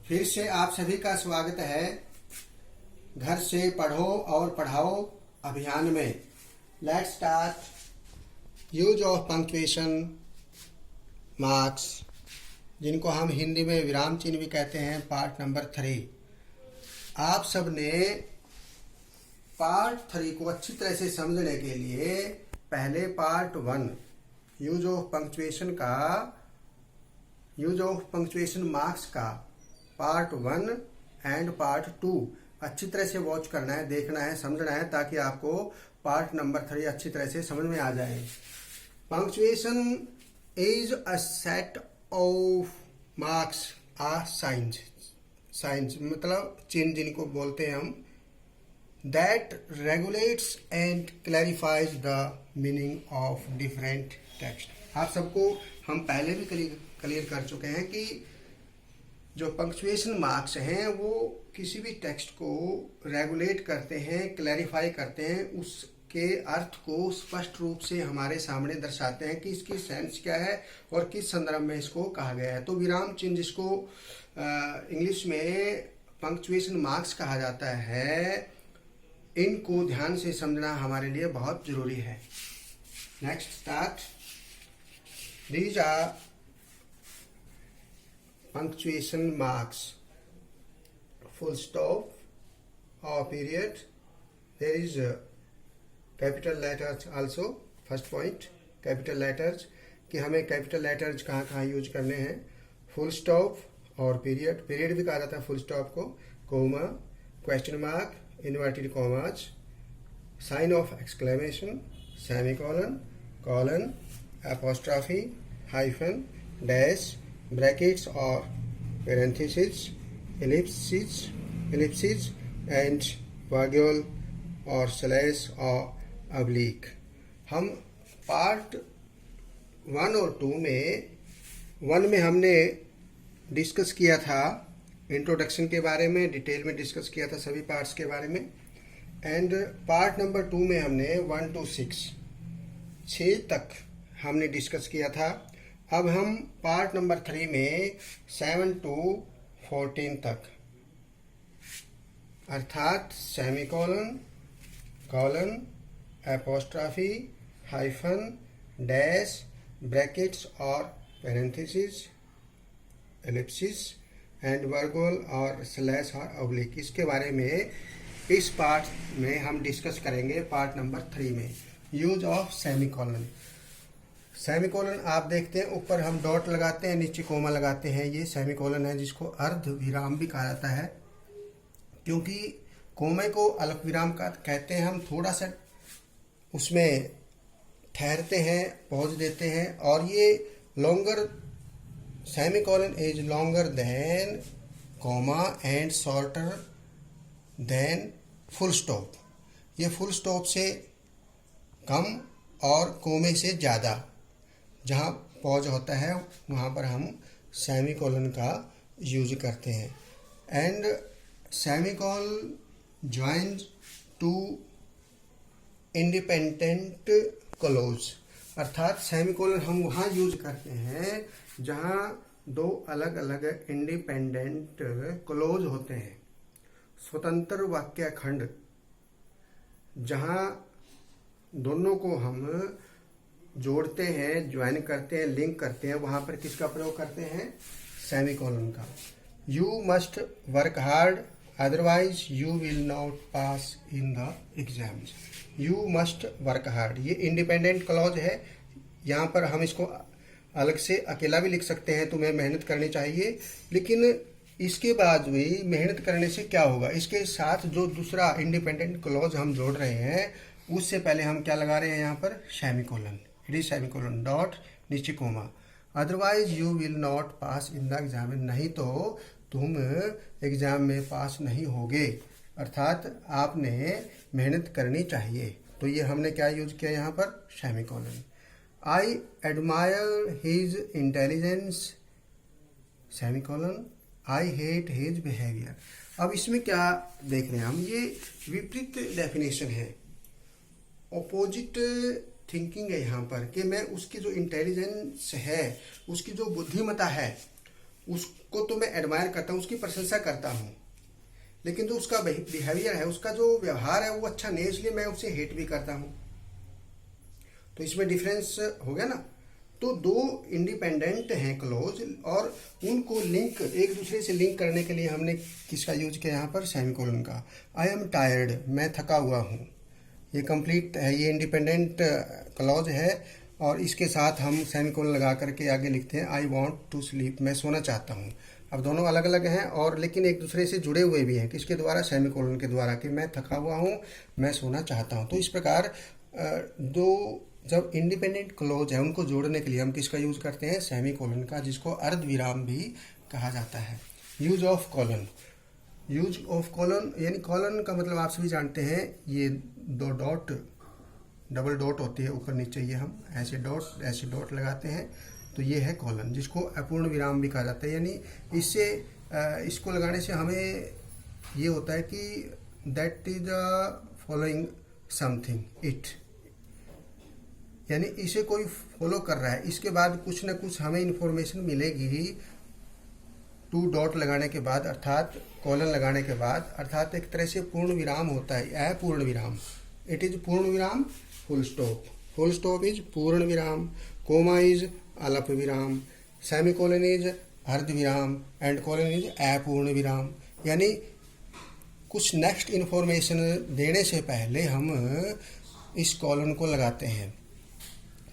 फिर से आप सभी का स्वागत है घर से पढ़ो और पढ़ाओ अभियान में। Let's start use of punctuation marks, जिनको हम हिंदी में विराम चिन्ह भी कहते हैं, पार्ट नंबर 3। आप सब ने पार्ट 3 को अच्छी तरह से समझने के लिए पहले part 1 use of punctuation marks का पार्ट 1 एंड पार्ट 2 अच्छी तरह से वॉच करना है, देखना है, समझना है, ताकि आपको पार्ट नंबर 3 अच्छी तरह से समझ में आ जाए। Punctuation is a set of marks or signs मतलब चिन्ह जिनको बोलते हैं हम, that regulates and clarifies the meaning of different text। आप सबको हम पहले भी क्लियर कर चुके हैं कि जो पंक्चुएशन मार्क्स हैं वो किसी भी टेक्स्ट को रेगुलेट करते हैं, क्लैरिफाई करते हैं, उसके अर्थ को स्पष्ट रूप से हमारे सामने दर्शाते हैं कि इसकी सेंस क्या है और किस संदर्भ में इसको कहा गया है। तो विराम चिन्ह जिसको इंग्लिश में पंक्चुएशन मार्क्स कहा जाता है, इनको ध्यान से समझना हमारे लिए बहुत जरूरी है। Next start. These are punctuation marks, full stop और period. There is capital letters also. First point, capital letters, कि हमें कैपिटल लेटर्स कहाँ कहाँ यूज करने हैं। फुल स्टॉप और पीरियड भी कहा जाता है फुल स्टॉप को। Comma, question mark, inverted commas, sign of exclamation, semicolon, colon, apostrophe, hyphen, dash, brackets or parentheses, ellipses and virgule और slash और oblique। हम पार्ट 1 और 2 में 1 में हमने डिस्कस किया था इंट्रोडक्शन के बारे में, डिटेल में डिस्कस किया था सभी पार्ट्स के बारे में। एंड पार्ट नंबर 2 में हमने 1 to 6 तक हमने डिस्कस किया था। अब हम पार्ट नंबर 3 में 7 to 14 तक, अर्थात semicolon, colon, apostrophe, hyphen, dash, brackets और पैरेंथेसिस, एलिप्सिस एंड वर्गोल और स्लैश और ऑब्लिक, इसके बारे में इस पार्ट में हम डिस्कस करेंगे। पार्ट नंबर 3 में यूज ऑफ सेमीकोलन। सेमीकोलन आप देखते हैं, ऊपर हम डॉट लगाते हैं, नीचे कोमा लगाते हैं, ये सेमीकोलन है, जिसको अर्ध विराम भी कहा जाता है, क्योंकि कोमे को अल्प विराम का कहते हैं। हम थोड़ा सा उसमें ठहरते हैं, पॉज देते हैं, और ये longer semicolon is longer than comma and shorter than full stop। ये फुल स्टॉप से कम और कोमे से ज़्यादा, जहाँ पॉज होता है वहाँ पर हम सेमीकोलन का यूज करते हैं। And semicolon joins two independent clause, अर्थात सेमीकोलन हम वहाँ यूज करते हैं जहाँ दो अलग अलग इंडिपेंडेंट क्लोज होते हैं, स्वतंत्र वाक्य खंड, जहाँ दोनों को हम जोड़ते हैं, ज्वाइन करते हैं, लिंक करते हैं, वहाँ पर किसका प्रयोग करते हैं? सेमीकोलन का। You must work hard otherwise you will not pass in the exams. You must work hard, ये इंडिपेंडेंट क्लॉज है। यहाँ पर हम इसको अलग से अकेला भी लिख सकते हैं, तुम्हें मेहनत करनी चाहिए, लेकिन इसके बाद भी मेहनत करने से क्या होगा? इसके साथ जो दूसरा इंडिपेंडेंट क्लॉज हम जोड़ रहे हैं, उससे पहले हम क्या लगा रहे हैं यहाँ पर? Semicolon. It is semicolon, dot, नीचे comma. Otherwise you will not pass in the exam, नहीं तो तुम एग्जाम में पास नहीं होगे, अर्थात आपने मेहनत करनी चाहिए। तो ये हमने क्या यूज किया यहाँ पर? Semicolon. I admire his intelligence, semicolon, I hate his behavior। अब इसमें क्या देख रहे हैं हम? ये विपरीत डेफिनेशन है, ऑपोजिट थिंकिंग है यहाँ पर, कि मैं उसकी जो इंटेलिजेंस है, उसकी जो बुद्धिमत्ता है, उसको तो मैं एडमायर करता हूँ, उसकी प्रशंसा करता हूँ, लेकिन जो उसका बिहेवियर है, उसका जो व्यवहार है वो अच्छा नहीं है, इसलिए मैं उसे हेट भी करता हूँ। तो इसमें डिफरेंस हो गया ना। तो दो इंडिपेंडेंट हैं क्लोज, और उनको लिंक, एक दूसरे से लिंक करने के लिए हमने किसका यूज किया यहाँ पर? सेमीकोलन का। आई एम टायर्ड, मैं थका हुआ हूँ। ये कंप्लीट है, ये इंडिपेंडेंट क्लॉज है, और इसके साथ हम सेमीकोलन लगा करके आगे लिखते हैं आई वॉन्ट टू स्लीप, मैं सोना चाहता हूँ। अब दोनों अलग अलग हैं और लेकिन एक दूसरे से जुड़े हुए भी हैं, किसके द्वारा? सेमीकोलन के द्वारा, कि मैं थका हुआ हूँ, मैं सोना चाहता हूँ। तो इस प्रकार दो जब इंडिपेंडेंट क्लोज है उनको जोड़ने के लिए हम किसका यूज करते हैं? सेमीकोलन का, जिसको अर्धविराम भी कहा जाता है। Use of colon, use of colon यानी कॉलन का मतलब आप सभी जानते हैं, ये दो डॉट, डबल डॉट होती है ऊपर नीचे, ये हम ऐसे डॉट लगाते हैं, तो ये है कॉलन, जिसको अपूर्ण विराम भी कहा जाता है। यानी इससे इसको लगाने से हमें ये होता है कि that is following something it, यानी इसे कोई फॉलो कर रहा है, इसके बाद कुछ ना कुछ हमें इंफॉर्मेशन मिलेगी। टू डॉट लगाने के बाद, अर्थात कॉलन लगाने के बाद, अर्थात एक तरह से पूर्ण विराम होता है, अपूर्ण विराम। इट इज पूर्ण विराम, full stop, full stop is पूर्ण विराम, कोमा इज अल्प विराम, सेमीकोलन इज अर्ध विराम, एंड कोलन इज अपूर्ण विराम। यानी कुछ नेक्स्ट इंफॉर्मेशन देने से पहले हम इस कॉलन को लगाते हैं।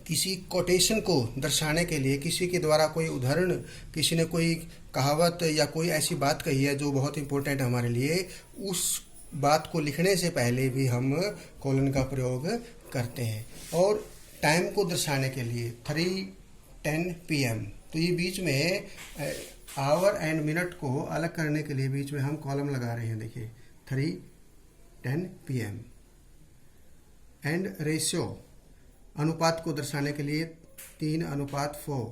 किसी कोटेशन को दर्शाने के लिए, किसी के द्वारा कोई उदाहरण, किसी ने कोई कहावत या कोई ऐसी बात कही है जो बहुत इंपॉर्टेंट है हमारे लिए, उस बात को लिखने से पहले भी हम कॉलन का प्रयोग करते हैं। और टाइम को दर्शाने के लिए 3:10 PM, तो ये बीच में आवर एंड मिनट को अलग करने के लिए बीच में हम कॉलम लगा रहे हैं, देखिए 3:10 PM। एंड रेशियो, अनुपात को दर्शाने के लिए 3:4,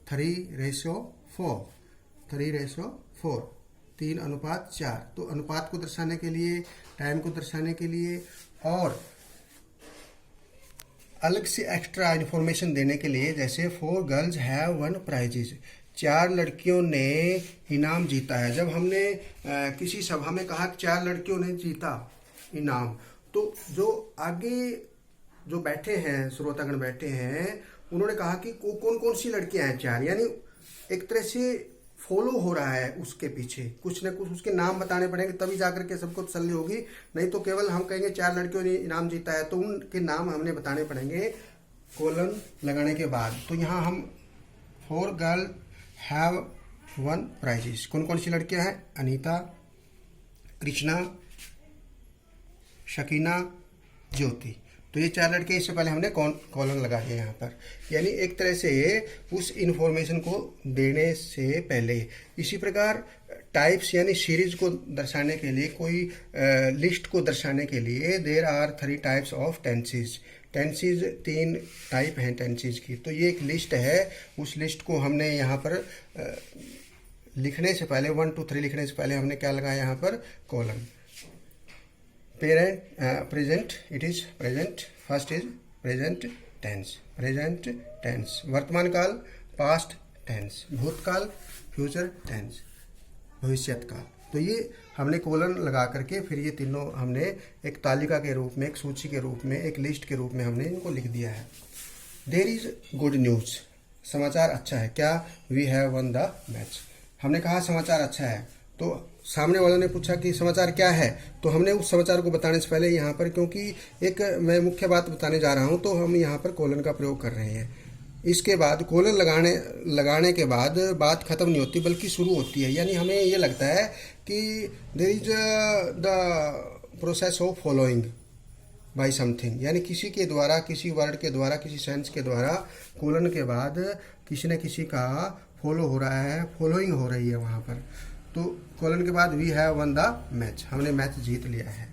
3:4, 3:4, 3:4। तो अनुपात को दर्शाने के लिए, टाइम को दर्शाने के लिए, और अलग से एक्स्ट्रा इन्फॉर्मेशन देने के लिए, जैसे 4 गर्ल्स हैव वन प्राइजेज, 4 लड़कियों ने इनाम जीता है। जब हमने किसी सभा में कहा कि 4 लड़कियों ने जीता इनाम, तो जो आगे जो बैठे हैं, श्रोतागण बैठे हैं, उन्होंने कहा कि कौन कौन सी लड़कियां हैं 4, यानी एक तरह से फॉलो हो रहा है उसके पीछे, कुछ न कुछ उसके नाम बताने पड़ेंगे, तभी जाकर के सबको तसल्ली होगी। नहीं तो केवल हम कहेंगे 4 लड़कियों ने इनाम जीता है, तो उनके नाम हमने बताने पड़ेंगे कोलन लगाने के बाद। तो यहाँ हम 4 गर्ल हैव वन प्राइजेस, कौन कौन सी लड़कियां हैं? अनीता, कृष्णा, शकीना, ज्योति। तो ये 4 लड़के, इससे पहले हमने कॉलन लगा दिया यहाँ पर, यानी एक तरह से उस इंफॉर्मेशन को देने से पहले। इसी प्रकार टाइप्स यानी सीरीज को दर्शाने के लिए, कोई लिस्ट को दर्शाने के लिए, there are 3 types of tenses. Tenses 3 type हैं टेंसेज की। तो ये एक लिस्ट है, उस लिस्ट को हमने यहाँ पर लिखने से पहले, 1 2 3 लिखने से पहले हमने क्या लगाया यहाँ पर? Colon. Present, it is present, first is present tense, present tense. वर्तमान काल पास्ट टेंस, भूतकाल फ्यूचर टेंस, भविष्यत काल। तो ये हमने कोलन लगा करके फिर ये तीनों हमने एक तालिका के रूप में, एक सूची के रूप में, एक लिस्ट के रूप में हमने इनको लिख दिया है। देयर इज गुड न्यूज, समाचार अच्छा है। क्या? We have won the match, हमने कहा समाचार अच्छा है, तो सामने वाले ने पूछा कि समाचार क्या है, तो हमने उस समाचार को बताने से पहले यहाँ पर, क्योंकि एक मैं मुख्य बात बताने जा रहा हूँ, तो हम यहाँ पर कोलन का प्रयोग कर रहे हैं। इसके बाद कोलन लगाने के बाद बात खत्म नहीं होती बल्कि शुरू होती है। यानी हमें ये लगता है कि there is the process of following by something, यानी किसी के द्वारा, किसी वर्ड के द्वारा, किसी सेंस के द्वारा कोलन के बाद किसी न किसी का फॉलो हो रहा है, फॉलोइंग हो रही है वहाँ पर। तो कोलन के बाद we have won the match, हमने मैच जीत लिया है।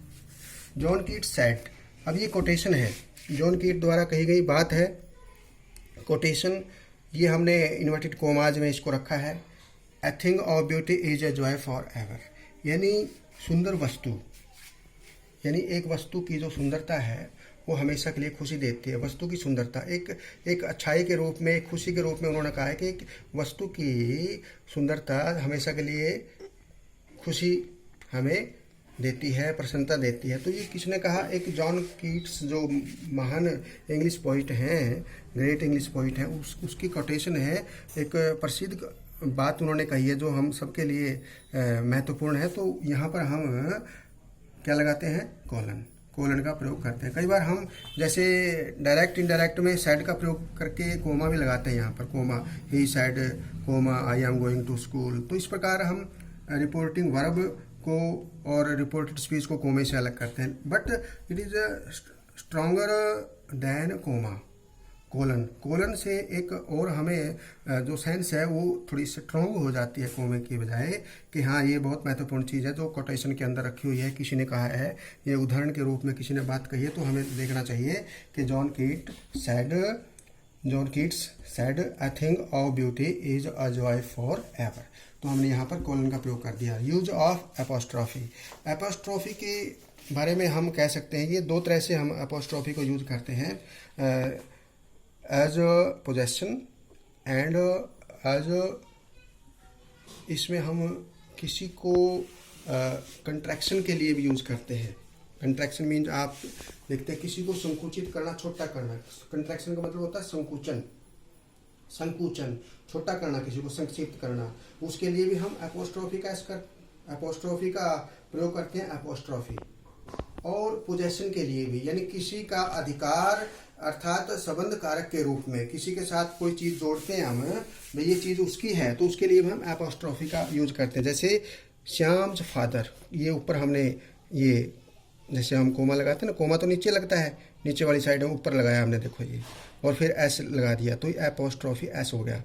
जॉन कीट सेड, अब ये कोटेशन है, जॉन कीट द्वारा कही गई बात है, कोटेशन। ये हमने इन्वर्टेड कोमाज में इसको रखा है। A thing of beauty is a joy for ever, यानी सुंदर वस्तु, यानी एक वस्तु की जो सुंदरता है वो हमेशा के लिए खुशी देती है। वस्तु की सुंदरता एक अच्छाई के रूप में, एक खुशी के रूप में उन्होंने कहा है कि एक वस्तु की सुंदरता हमेशा के लिए खुशी हमें देती है, प्रसन्नता देती है। तो ये किसने कहा? एक जॉन कीट्स, जो महान इंग्लिश पोइट हैं, ग्रेट इंग्लिश पोइट हैं, उसकी कोटेशन है। एक प्रसिद्ध बात उन्होंने कही है जो हम सबके लिए महत्वपूर्ण है। तो यहाँ पर हम क्या लगाते हैं? कोलन का प्रयोग करते हैं। कई बार हम जैसे डायरेक्ट इनडायरेक्ट में सैड का प्रयोग करके कोमा भी लगाते हैं। यहाँ पर comma, he said comma I am going to school. तो इस प्रकार हम रिपोर्टिंग वर्ब को और रिपोर्टेड स्पीच को कोमे से अलग करते हैं। But it is stronger than comma. Colon से एक और हमें जो सेंस है वो थोड़ी स्ट्रॉन्ग हो जाती है कोमे की बजाय, कि हाँ ये बहुत महत्वपूर्ण चीज़ है जो कोटेशन के अंदर रखी हुई है, किसी ने कहा है, ये उदाहरण के रूप में किसी ने बात कही है। तो हमें देखना चाहिए कि John Keats said a thing of beauty is a joy for ever. तो हमने यहाँ पर कोलन का प्रयोग कर दिया। यूज ऑफ एपोस्ट्रॉफी के बारे में हम कह सकते हैं, ये दो तरह से हम एपोस्ट्रॉफी को यूज करते हैं, एज पोजेशन एंड एज, इसमें हम किसी को कंट्रैक्शन के लिए भी यूज करते हैं। कंट्रैक्शन मीन्स आप देखते हैं किसी को संकुचित करना, छोटा करना। कंट्रैक्शन का मतलब होता है संकुचन, छोटा करना, किसी को संक्षिप्त करना। उसके लिए भी हम एपोस्ट्रॉफी का प्रयोग करते हैं, एपोस्ट्रॉफी। और पोजेशन के लिए भी, यानी किसी का अधिकार अर्थात संबंध कारक के रूप में किसी के साथ कोई चीज़ जोड़ते हैं हम, भाई ये चीज़ उसकी है, तो उसके लिए भी हम एपोस्ट्रॉफी का यूज करते हैं। जैसे श्याम्स फादर, ये ऊपर हमने ये जैसे हम कोमा लगाते हैं ना, कोमा तो नीचे लगता है, नीचे वाली साइड में ऊपर लगाया हमने, देखो ये, और फिर एस लगा दिया, तो एपोस्ट्रॉफी एस हो गया।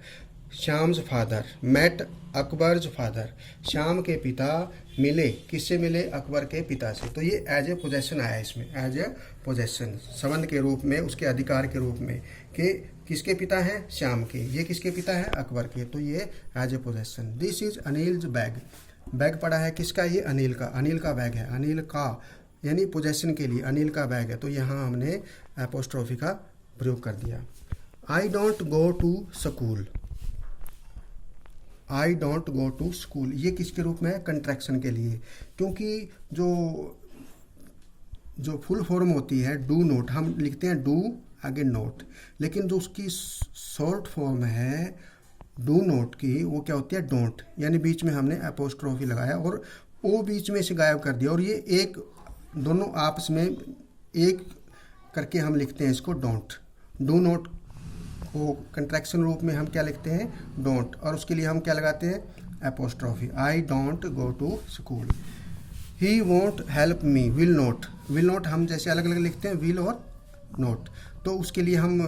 Shyam's father met Akbar's father, Shyam के पिता मिले, किससे मिले? अकबर के पिता से। तो ये एज ए पोजेशन आया इसमें, एज ए पोजेशन, संबंध के रूप में, उसके अधिकार के रूप में, कि किसके पिता हैं? श्याम के। ये किसके पिता हैं? अकबर के। तो ये as a possession. This is Anil's bag पड़ा है किसका? ये अनिल का। अनिल का बैग है, अनिल का, यानी पोजेशन के लिए अनिल का बैग है। तो यहाँ हमने एपोस्ट्रॉफी का प्रयोग कर दिया। I don't go to school, I don't go to school, ये किसके रूप में है? कंट्रैक्शन के लिए। क्योंकि जो फुल फॉर्म होती है डू नोट, हम लिखते हैं डू आगे नोट, लेकिन जो उसकी शॉर्ट फॉर्म है डू नोट की, वो क्या होती है? डोंट। यानी बीच में हमने एपोस्ट्रॉफी लगाया और ओ बीच में से गायब कर दिया, और ये एक दोनों आपस में एक करके हम लिखते हैं इसको डोंट। डू नोट को कंट्रैक्शन रूप में हम क्या लिखते हैं? डोंट। और उसके लिए हम क्या लगाते हैं? Apostrophe. I don't go to school. He won't help me, will not हम जैसे अलग अलग लिखते हैं, विल और नोट, तो उसके लिए हम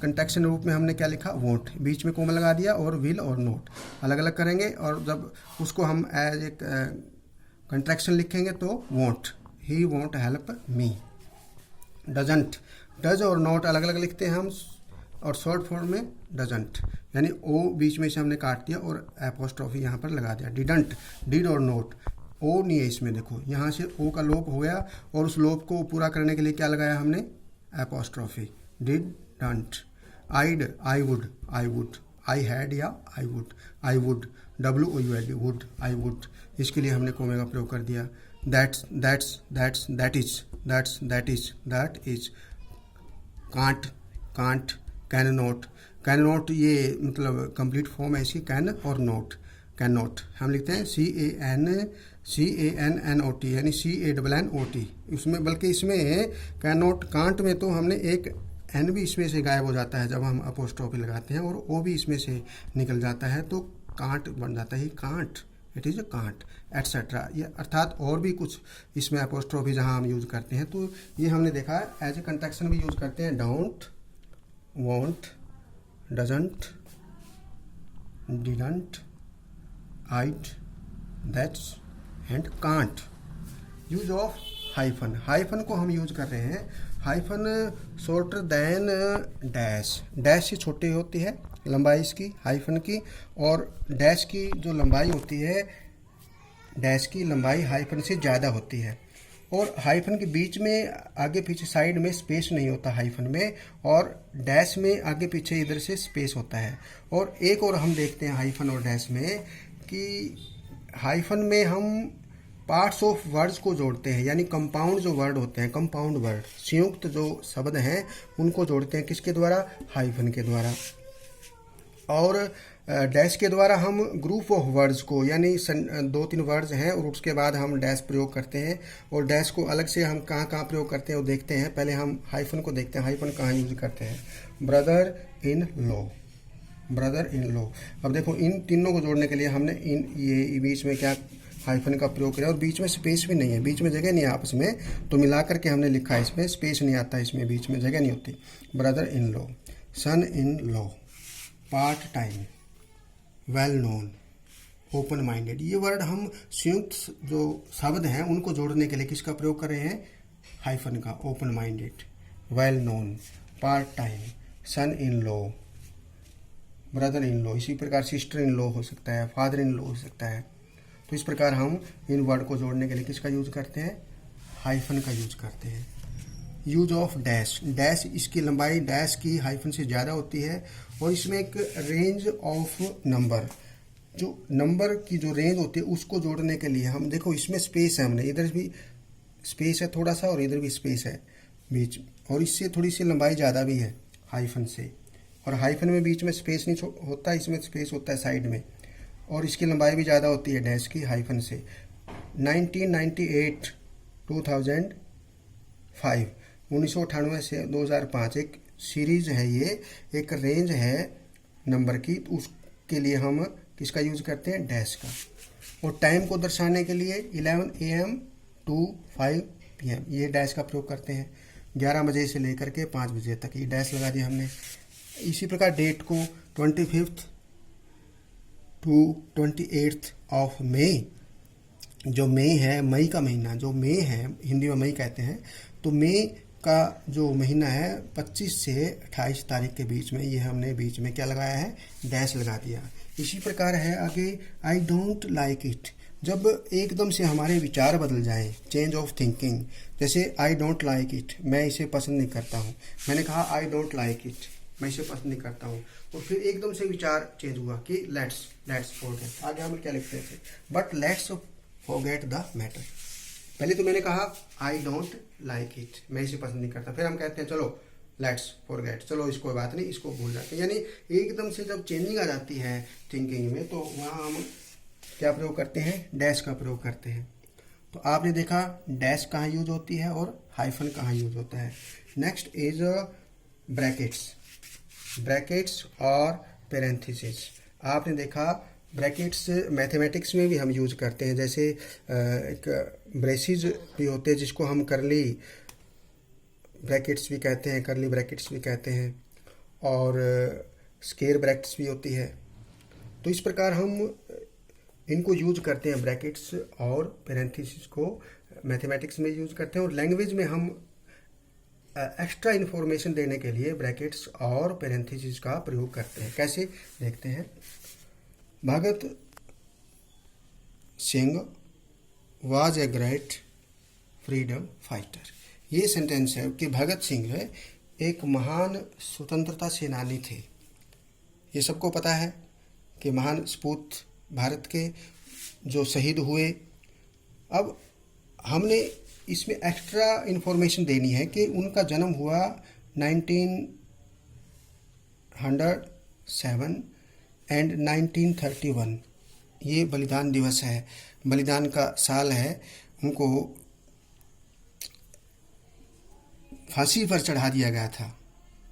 कंट्रैक्शन रूप में हमने क्या लिखा? वोंट, बीच में कोमा लगा दिया, और विल और नोट अलग अलग करेंगे, और जब उसको हम एज एक कंट्रैक्शन लिखेंगे तो won't, he won't help me. Doesn't, does और नोट अलग अलग लिखते हैं हम, और शॉर्ट फॉर्म में डजंट, यानी ओ बीच में से हमने काट दिया और एपोस्ट्रॉफी यहाँ पर लगा दिया। डिडंट, डिड और नोट, ओ नहीं है इसमें, देखो यहाँ से ओ का लोप हो गया, और उस लोप को पूरा करने के लिए क्या लगाया हमने? Apostrophe. Didn't. I'd, I would, I had या I would, WOULD, would, I would, इसके लिए हमने कोमे का प्रयोग कर दिया। That is, can't, can not, ये मतलब कंप्लीट फॉर्म है इसकी, कैन और नोट, कैन नॉट हम लिखते हैं CANNOT, यानी CANNOT उसमें, बल्कि इसमें कैन नॉट, कांट में तो हमने एक एन भी इसमें से गायब हो जाता है जब हम अपोस्ट्रॉफी लगाते हैं, और ओ भी इसमें से निकल जाता है, तो कांट बन जाता है, can't, it is a can't, etcetera. ये अर्थात और भी कुछ इसमें अपोस्ट्रॉफी जहाँ हम यूज़ करते हैं, तो ये हमने देखा है एज ए कंट्रैक्शन भी यूज़ करते हैं। Don't, won't, doesn't, didn't, I'd, that's and can't. Use of hyphen को हम यूज कर रहे हैं। हाइफन शॉर्टर देन डैश से छोटी होती है लंबाई इसकी, हाइफन की, और डैश की जो लंबाई होती है, डैश की लंबाई हाइफन से ज़्यादा होती है। और हाइफन के बीच में आगे पीछे साइड में स्पेस नहीं होता हाइफन में, और डैश में आगे पीछे इधर से स्पेस होता है। और एक और हम देखते हैं हाइफन और डैश में कि हाइफन में हम पार्ट्स ऑफ वर्ड्स को जोड़ते हैं, यानी कंपाउंड जो वर्ड होते हैं, कंपाउंड वर्ड संयुक्त जो शब्द हैं उनको जोड़ते हैं किसके द्वारा, हाइफन के द्वारा। और डैश के द्वारा हम ग्रुप ऑफ वर्ड्स को, यानी 2-3 वर्ड्स हैं और उसके बाद हम डैश प्रयोग करते हैं। और डैश को अलग से हम कहाँ कहाँ प्रयोग करते हैं वो देखते हैं। पहले हम हाइफन को देखते हैं, हाइफन कहाँ यूज करते हैं। Brother in law, brother in law. अब देखो इन तीनों को जोड़ने के लिए हमने इन ये बीच में क्या हाइफन का प्रयोग किया, और बीच में स्पेस भी नहीं है, बीच में जगह नहीं है आपस में, तो मिला करके हमने लिखा है, इसमें स्पेस नहीं आता, इसमें बीच में जगह नहीं होती। Brother in law, son in law, part time, well known, open minded. ये वर्ड हम संयुक्त जो शब्द हैं उनको जोड़ने के लिए किसका प्रयोग कर रहे हैं, हाइफन का। Open minded, well known, part time, son in law, brother in law. इसी प्रकार सिस्टर इन लॉ हो सकता है, फादर इन लॉ हो सकता है। तो इस प्रकार हम इन वर्ड को जोड़ने के लिए किसका यूज करते हैं, हाइफन का यूज करते हैं। यूज ऑफ डैश, डैश इसकी लंबाई डैश की हाइफन से ज़्यादा होती है, और इसमें एक रेंज ऑफ नंबर, जो नंबर की जो रेंज होती है उसको जोड़ने के लिए हम देखो इसमें स्पेस है, हमने इधर भी स्पेस है थोड़ा सा और इधर भी स्पेस है बीच, और इससे थोड़ी सी लंबाई ज़्यादा भी है हाइफन से। और हाइफन में बीच में स्पेस नहीं होता, इसमें स्पेस होता है साइड में, और इसकी लंबाई भी ज़्यादा होती है डैश की हाइफन से। 1998 2005 1998 से 2005 एक सीरीज है, ये एक रेंज है नंबर की, तो उसके लिए हम किसका यूज करते हैं, डैश का। और टाइम को दर्शाने के लिए 11 AM to 5 PM ये डैश का प्रयोग करते हैं। 11 बजे से लेकर के 5 बजे तक ये डैश लगा दिया हमने। इसी प्रकार डेट को 25 to 28 ऑफ मई, जो मई है, मई का महीना जो मई है, हिंदी में मई कहते हैं, तो मई का जो महीना है 25 से 28 तारीख के बीच में, ये हमने बीच में क्या लगाया है, डैश लगा दिया। इसी प्रकार है आगे आई डोंट लाइक इट, जब एकदम से हमारे विचार बदल जाएं, चेंज ऑफ थिंकिंग, जैसे आई डोंट लाइक इट, मैं इसे पसंद नहीं करता हूँ, मैंने कहा आई डोंट लाइक इट, मैं इसे पसंद नहीं करता हूँ, और फिर एकदम से विचार चेंज हुआ कि लेट्स फॉरगेट। आगे हम क्या लिखते थे, but let's forget the matter. पहले तो मैंने कहा आई डोंट लाइक इट, मैं इसे पसंद नहीं करता, फिर हम कहते हैं चलो लेट्स फॉरगेट, चलो इसको बात नहीं, इसको भूल जाते हैं। यानी एकदम से जब चेंजिंग आ जाती है थिंकिंग में, तो वहाँ हम क्या प्रयोग करते हैं, डैश का प्रयोग करते हैं। तो आपने देखा डैश कहाँ यूज होती है और हाइफन कहाँ यूज होता है। नेक्स्ट इज ब्रैकेट्स, ब्रैकेट्स और पैरेंथेसिस। आपने देखा ब्रैकेट्स मैथमेटिक्स में भी हम यूज करते हैं, जैसे एक ब्रेसिज भी होते हैं जिसको हम करली ब्रैकेट्स भी कहते हैं, करली ब्रैकेट्स भी कहते हैं, और स्क्वायर ब्रैकेट्स भी होती है। तो इस प्रकार हम इनको यूज करते हैं, ब्रैकेट्स और पैरेंथेसिस को मैथमेटिक्स में यूज करते हैं, और लैंग्वेज में हम एक्स्ट्रा इन्फॉर्मेशन देने के लिए ब्रैकेट्स और पैरेंथेसिस का प्रयोग करते हैं। कैसे देखते हैं। Bhagat Singh was a great freedom fighter. ये सेंटेंस है कि भगत सिंह एक महान स्वतंत्रता सेनानी थे। ये सबको पता है कि महान सपूत भारत के जो शहीद हुए। अब हमने इसमें एक्स्ट्रा इन्फॉर्मेशन देनी है कि उनका जन्म हुआ 1907 एंड 1931। ये बलिदान दिवस है, बलिदान का साल है। उनको फांसी पर चढ़ा दिया गया था,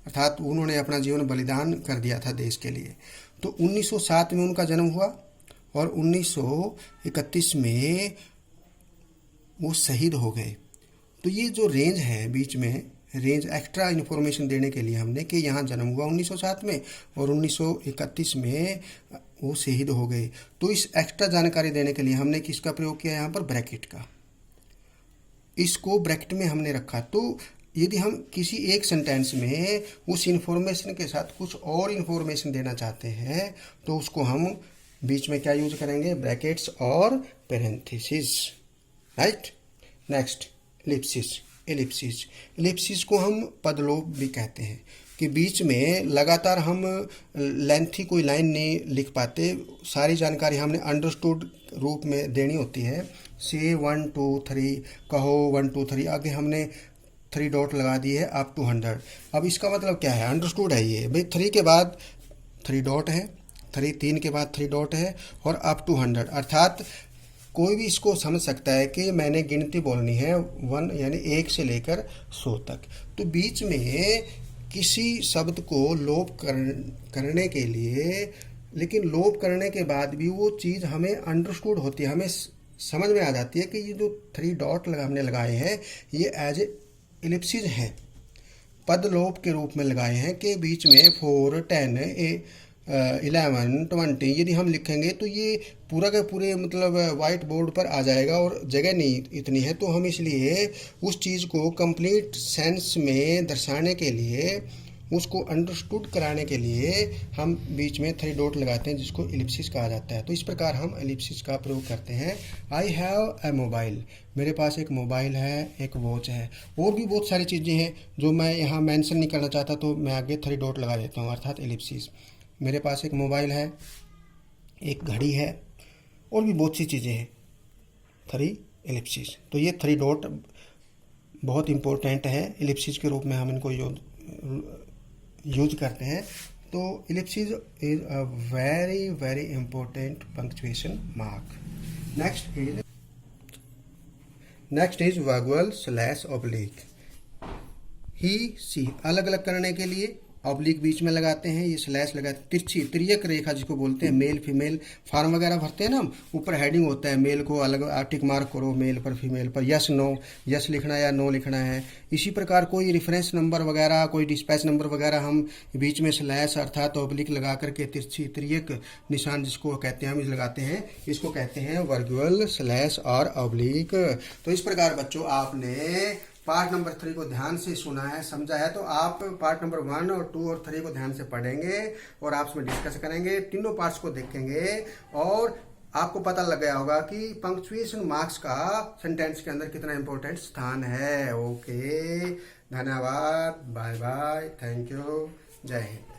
अर्थात उन्होंने अपना जीवन बलिदान कर दिया था देश के लिए। तो 1907 में उनका जन्म हुआ और 1931 में वो शहीद हो गए। तो ये जो रेंज है बीच में, रेंज एक्स्ट्रा इन्फॉर्मेशन देने के लिए हमने कि यहाँ जन्म हुआ 1907 में और 1931 में वो शहीद हो गए। तो इस एक्स्ट्रा जानकारी देने के लिए हमने किसका प्रयोग किया, यहाँ पर ब्रैकेट का। इसको ब्रैकेट में हमने रखा। तो यदि हम किसी एक सेंटेंस में उस इन्फॉर्मेशन के साथ कुछ और इन्फॉर्मेशन देना चाहते हैं तो उसको हम बीच में क्या यूज करेंगे, ब्रैकेट्स और parenthesis, right. Next Ellipsis. Ellipsis को हम पदलोप भी कहते हैं कि बीच में लगातार हम लेंथी कोई लाइन नहीं लिख पाते, सारी जानकारी हमने अंडरस्टूड रूप में देनी होती है। से 1 2 3 कहो 1 2 3, आगे हमने 3 डॉट लगा दी है अप टू 100। अब इसका मतलब क्या है, अंडरस्टूड है ये भाई, 3 के बाद 3 डॉट है, 3 के बाद 3 डॉट है और अप टू 100, अर्थात कोई भी इसको समझ सकता है कि मैंने गिनती बोलनी है 1 यानी 1 से लेकर 100 तक। तो बीच में किसी शब्द को लोप करने के लिए, लेकिन लोप करने के बाद भी वो चीज़ हमें अंडरस्टूड होती है, हमें समझ में आ जाती है कि ये जो 3 डॉट हमने लगाए हैं ये एज एलिप्सिस हैं, पद लोप के रूप में लगाए हैं कि बीच में 4 10 11 20 यदि हम लिखेंगे तो ये पूरा का पूरे मतलब वाइट बोर्ड पर आ जाएगा और जगह नहीं इतनी है। तो हम इसलिए उस चीज़ को कंप्लीट सेंस में दर्शाने के लिए, उसको अंडरस्टूड कराने के लिए हम बीच में 3 डॉट लगाते हैं जिसको एलिप्सिस कहा जाता है। तो इस प्रकार हम एलिप्सिस का प्रयोग करते हैं। आई हैव ए मोबाइल, मेरे पास एक मोबाइल है, एक वॉच है, और भी बहुत सारी चीज़ें हैं जो मैं यहाँ मेंशन नहीं करना चाहता तो मैं आगे 3 डॉट लगा देता हूँ, अर्थात एलिप्सिस। मेरे पास एक मोबाइल है, एक घड़ी है, और भी बहुत सी चीज़ें हैं, 3 एलिप्सिस। तो ये 3 डॉट बहुत इम्पोर्टेंट है, एलिप्सिस के रूप में हम इनको यूज करते हैं। तो ellipsis is a very very important punctuation mark. Next is virgule slash oblique. ही सी अलग अलग करने के लिए ऑब्लिक बीच में लगाते हैं, ये स्लैश लगाते हैं, तिरछी तिर्यक रेखा जिसको बोलते हैं। मेल फीमेल फॉर्म वगैरह भरते हैं ना हम, ऊपर हेडिंग होता है, मेल को अलग टिक मार्क करो, मेल पर फीमेल पर यस नो, यस लिखना या नो लिखना है। इसी प्रकार कोई रेफरेंस नंबर वगैरह, कोई डिस्पैच नंबर वगैरह हम बीच में स्लैश अर्थात ऑब्लिक लगा करके तिरछी तिर्यक निशान जिसको कहते हैं हम लगाते हैं, इसको कहते हैं वर्गुअल स्लैश और ऑब्लिक। तो इस प्रकार बच्चों आपने पार्ट नंबर 3 को ध्यान से सुना है, समझा है, तो आप पार्ट नंबर 1 और 2 और 3 को ध्यान से पढ़ेंगे और आप उसमें डिस्कस करेंगे, तीनों पार्ट्स को देखेंगे और आपको पता लग गया होगा कि पंक्चुएशन मार्क्स का सेंटेंस के अंदर कितना इंपॉर्टेंट स्थान है। ओके, धन्यवाद, बाय बाय, थैंक यू, जय हिंद।